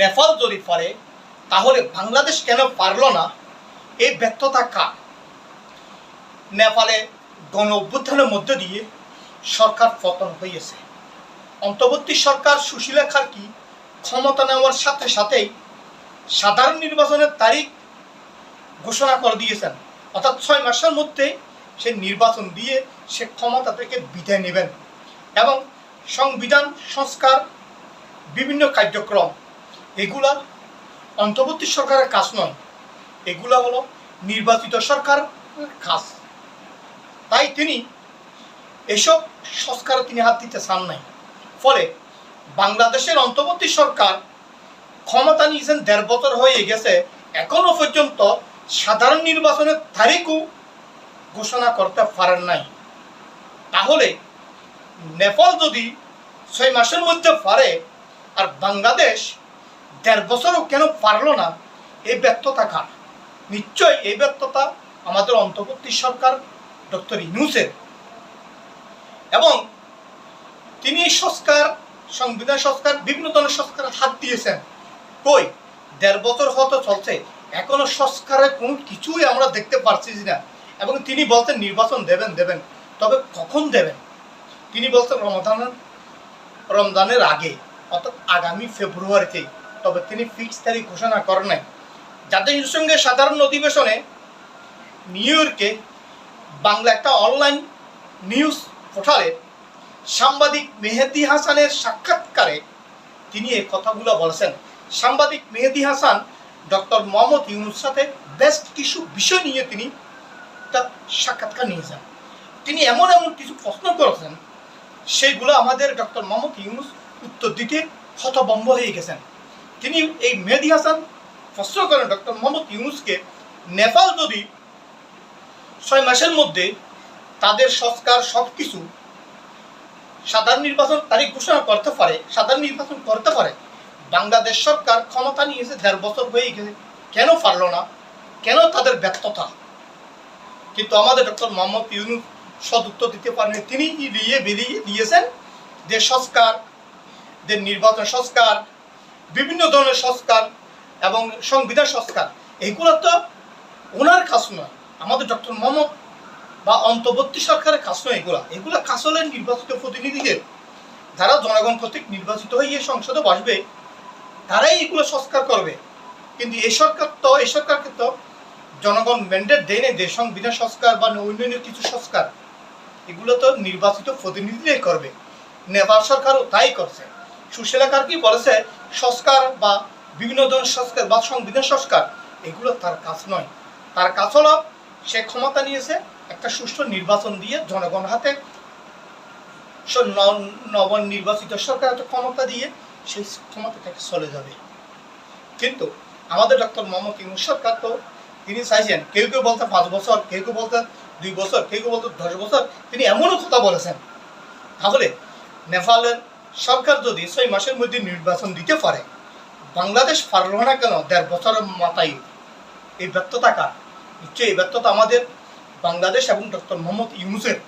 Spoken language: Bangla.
নেপাল যদি পারে তাহলে বাংলাদেশ কেন পারল না? এই ব্যর্থতা কার? নেপালে গণ অভ্যুত্থানের মধ্য দিয়ে সরকার পতন হয়েছে। অন্তর্বর্তী সরকার সুশীলা খার্কি ক্ষমতা নেওয়ার সাথে সাথেই সাধারণ নির্বাচনের তারিখ ঘোষণা করে দিয়েছেন, অর্থাৎ 6 মাসের মধ্যে সে নির্বাচন দিয়ে সে ক্ষমতা থেকে বিদায় নেবেন এবং সংবিধান সংস্কার বিভিন্ন কার্যক্রম এগুলা অন্তর্বর্তী সরকারের কাজ নয়, এগুলা হলো নির্বাচিত সরকার কাজ। তাই তিনি এসব সংস্কারে তিনি হাত দিতে চান নাই। ফলে বাংলাদেশের অন্তর্বর্তী সরকার ক্ষমতা নিয়েছেন 1.5 বছর হয়ে গেছে, এখনো পর্যন্ত সাধারণ নির্বাচনের তারিখও ঘোষণা করতে পারেন নাই। তাহলে নেপাল যদি 6 মাসের মধ্যে পারে আর বাংলাদেশ 1.5 বছরও কেন পারল না? এই ব্যর্থতা কার? নিশ্চয় এই ব্যর্থতা আমাদের অন্তর্বর্তী সরকার ডক্টর ইউনূসের। এবং তিনি সংস্কার, সংবিধান সংস্কার, বিভিন্ন ধরনের সংস্কারের হাত দিয়েছেন। কই 1.5 বছর হয়তো চলছে, এখনো সংস্কারের কোনো কিছুই আমরা দেখতে পারছি না। এবং তিনি বলতেন নির্বাচন দেবেন, তবে কখন দেবেন? তিনি বলতেন রমজানের আগে, অর্থাৎ আগামী ফেব্রুয়ারিতেই। তবে তিনি ফিক্স তারিখ ঘোষণা করেন নাই। জাতিসংঘে সাধারণ অধিবেশনে নিউ ইয়র্কে বাংলা একটা অনলাইন নিউজ পোর্টালে সাংবাদিক মেহেদী হাসানের সাক্ষাৎকারে তিনি এই কথাগুলো বলেছেন। সাংবাদিক মেহেদী হাসান ডক্টর মোহাম্মদ ইউনূসের সাথে বেশ কিছু বিষয় নিয়ে তিনি একটা সাক্ষাৎকার নিয়েছেন। তিনি এমন কিছু প্রশ্ন করেছেন, সেইগুলো আমাদের ডক্টর মোহাম্মদ ইউনূস উত্তর দিতে হতভম্ব হয়ে গেছেন। তিনি এই মেহেদী হাসান প্রশ্ন করেন ডক্টর মোহাম্মদ ইউনূসকে, নেপাল যদি 6 মাসের মধ্যে তাদের সংস্কার সব কিছু সাধারণ নির্বাচন তারিখ ঘোষণা করতে পারে, সাধারণ নির্বাচন করতে পারে, বাংলাদেশ সরকার ক্ষমতা নিয়েছে 1.5 বছর হয়ে গেছে, কেন পারল না? কেন তাদের ব্যর্থতা? কিন্তু আমাদের ডক্টর মোহাম্মদ ইউনূস সদুত্তর দিতে পারেন। তিনি বেরিয়ে দিয়েছেন যে সংস্কার, যে নির্বাচন সংস্কার, বিভিন্ন ধরনের সংস্কার এবং সংবিধান সংস্কার, এগুলো তো ওনার কাজ নয়, আমাদের ডক্টর মোহাম্মদ বা অন্তর্বর্তী সরকারের কাজ নয়। এগুলো কাজ হলেন নির্বাচিত প্রতিনিধিদের, যারা জনগণ কর্তৃক নির্বাচিত হয়ে সংসদে বসবে, তারাই এগুলো সংস্কার করবে। কিন্তু এই সরকারকে তো জনগণ ম্যান্ডেট দেয় না যে সংবিধান সংস্কার বা অন্যান্য কিছু সংস্কার, এগুলো তো নির্বাচিত প্রতিনিধিরাই করবে। নেপাল সরকারও তাই করছে। সুশীলা খার্কি বলেছে সংস্কার বা বিভিন্ন ধরনের সংস্কার বা সংবিধান সংস্কার এগুলো তার কাজ নয়। তার কাজ হলো সে ক্ষমতা নিয়েছে একটা সুষ্ঠু নির্বাচন দিয়ে জনগণ হাতে নবনির্বাচিত সরকার একটা ক্ষমতা দিয়ে সেই ক্ষমতা থেকে চলে যাবে। কিন্তু আমাদের ডক্টর মোহাম্মদ ইউনূস সরকার তো তিনি চাইছেন, কেউ কেউ বলতে 5 বছর, কেউ কেউ বলতে 2 বছর, কেউ কেউ বলতে 10 বছর, তিনি এমনও কথা বলেছেন। তাহলে নেপালের সরকার যদি 6 মাসের মধ্যে নির্বাচন দিতে পারে, বাংলাদেশ পারল না কেন 1.5 বছরের মাথায়? এই ব্যর্থতা কার? নিশ্চয়ই এই ব্যর্থতা আমাদের বাংলাদেশ এবং ডক্টর মোহাম্মদ ইউনূসের।